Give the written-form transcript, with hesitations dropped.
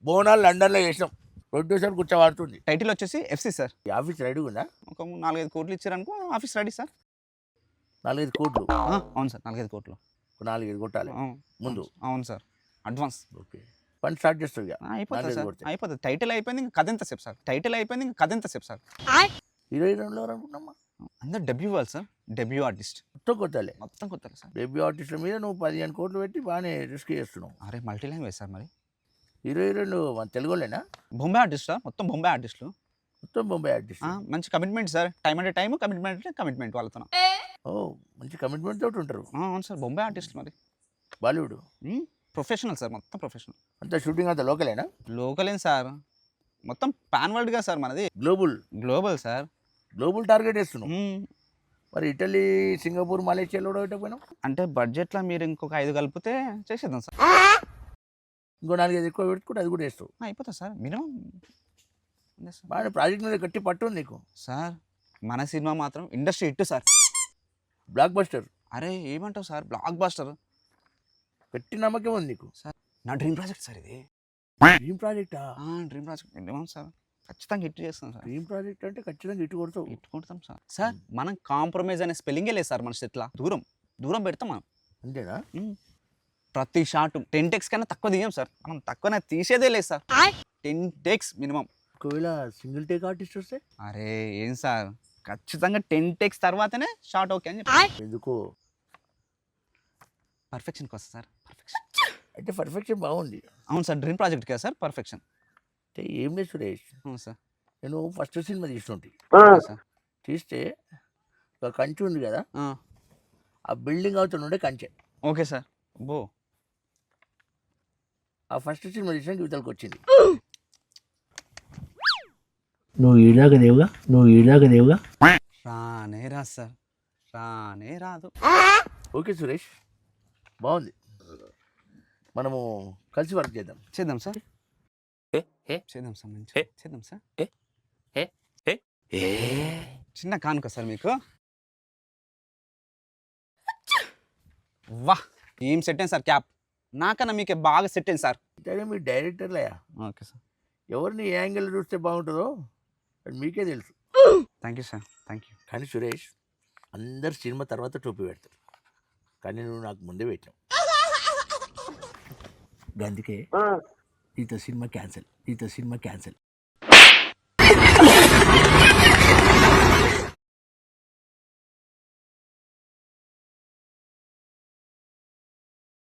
బోనాలు లండన్లో చేసినాం. Producer కూర్చోబడుతుంది. Title వచ్చేసి ఎఫ్సి సార్. ఈ ఆఫీస్ రెడీగా ఉందా? ఒక 4-5 కోట్లు ఇచ్చారనుకో ఆఫీస్ రెడీ సార్. 4-5 కోట్లు. అవును సార్, 4-5 కోట్లు. 4-5 కొట్టాలి ముందు. అవును సార్, అడ్వాన్స్. ఓకే, పని స్టార్ట్ చేస్తుంది. అయిపోతుంది సార్, అయిపోతుంది. టైటిల్ అయిపోయింది, ఇంకా కథ ఎంతసేపు సార్? టైటిల్ అయిపోయింది, ఇంకా కథ ఎంతసేపు సార్? హీరో హీరోయిన్లు ఎవరు అనుకున్నామా? అందరు డెబ్యూ వాళ్ళు సార్, డెబ్యూ ఆర్టిస్ట్. మొత్తం కొట్టాలి. మొత్తం కొత్త సార్. డెబ్యూ ఆర్టిస్టుల మీద నువ్వు 15 కోట్లు పెట్టి బాగానే రిస్క్ చేస్తున్నావు. అరే మల్టీ లాంగ్వేజ్ సార్. మరి హీరో హీరోయిన్లు మన తెలుగులోనేనా? బొంబాయి ఆర్టిస్ట్ సార్, మొత్తం బొంబాయి ఆర్టిస్టులు. మొత్తం బొంబాయి ఆర్టిస్ట్. మంచి కమిట్మెంట్ సార్. టైం అంటే టైం, కమిట్మెంట్ అంటే కమిట్మెంట్ వాళ్ళతో. ఓ, మంచి కమిట్మెంట్ తోటి ఉంటారు. అవును సార్, బొంబాయి ఆర్టిస్ట్. మరి బాలీవుడ్ ప్రొఫెషనల్ సార్, మొత్తం ప్రొఫెషనల్. అంతా షూటింగ్ అంతా లోకలేనా? లోకల్ ఏం సార్, మొత్తం పాన్ వరల్డ్గా సార్ మనది. Global sir. గ్లోబల్ టార్గెట్ వేస్తున్నాం. మరి ఇటలీ, సింగపూర్, మలేషియాలో కూడా పెట్టకపోయినాం? అంటే బడ్జెట్లో మీరు ఇంకొక 5 కలిపితే చేసేద్దాం సార్. ఇంకో 4-5 ఎక్కువ పెట్టుకుంటే అది కూడా వేస్తావు. అయిపోతుంది సార్. మినిమం బాగా ప్రాజెక్ట్ మీద గట్టి పట్టు ఉంది నీకు సార్. మన సినిమా మాత్రం industry hit sir. Block buster. అరే ఏమంటావు సార్, బ్లాక్ బస్టర్. గట్టి నమ్మకం ఉంది నీకు సార్. నా డ్రీమ్ ప్రాజెక్ట్ సార్ ఇది. డ్రీమ్ ప్రాజెక్టా? Dream project minimum sir. ఖచ్చితంగా హిట్ చేస్తాం సార్. డ్రీమ్ ప్రాజెక్ట్ అంటే ఖచ్చితంగా హిట్ కొడతావు. హిట్ కొడతాం సార్. సార్ మనం కాంప్రమైజ్ అనే స్పెల్లింగే లేదు సార్. మన సెట్లా దూరం దూరం పెడతాం మనం. అంతేనా? ప్రతి షాట్ 10 takes కన్నా తక్కువ తీయం సార్. మనం తక్కువనే తీసేదే లేదు సార్. 10 takes minimum. ఒకవేళ సింగిల్ టేక్ ఆర్టిస్ట్ వస్తే? అరే ఏం సార్, ఖచ్చితంగా 10 takes తర్వాతనే షాట్ ఓకే అని చెప్పి. ఎందుకు? పర్ఫెక్షన్కి వస్తా సార్. పర్ఫెక్షన్ అయితే పర్ఫెక్షన్ బాగుంది. అవును సార్, డ్రీమ్ ప్రాజెక్ట్ కదా సార్ పర్ఫెక్షన్. అంటే ఏం లేదు సురేష్, అవును సార్. నేను ఫస్ట్ సినిమా తీస్తుంటే సార్ తీస్తే ఒక కంచె ఉంది కదా, ఆ బిల్డింగ్ అవుతుండే కంచె. Okay sir. బో ఆ ఫస్ట్ సినిమా తీసిన యువతలకు వచ్చింది. నువ్వు ఈలాగ దేవుగా రానే రాదు సార్, రానే రాదు. ఓకే సురేష్, బాగుంది. మనము కలిసి వర్క్ చేద్దాం. చేద్దాం సార్, చేద్దాం సార్, మంచి చేద్దాం సార్. చిన్న కానుక సార్ మీకు. వాహ్, ఏం సెట్ అయింది సార్ క్యాప్. నాకన్నా మీకే బాగా సెట్ అయింది సార్. అంటే మీ డైరెక్టర్లయా? Okay sir. ఎవరిని ఏ యాంగిల్ చూస్తే బాగుంటుందో అది మీకే తెలుసు. Thank you sir, thank you. కానీ సురేష్, అందరు సినిమా తర్వాత టోపీ పెడతారు, కానీ నువ్వు నాకు ముందే పెట్టావు. అందుకే నీతో సినిమా క్యాన్సిల్.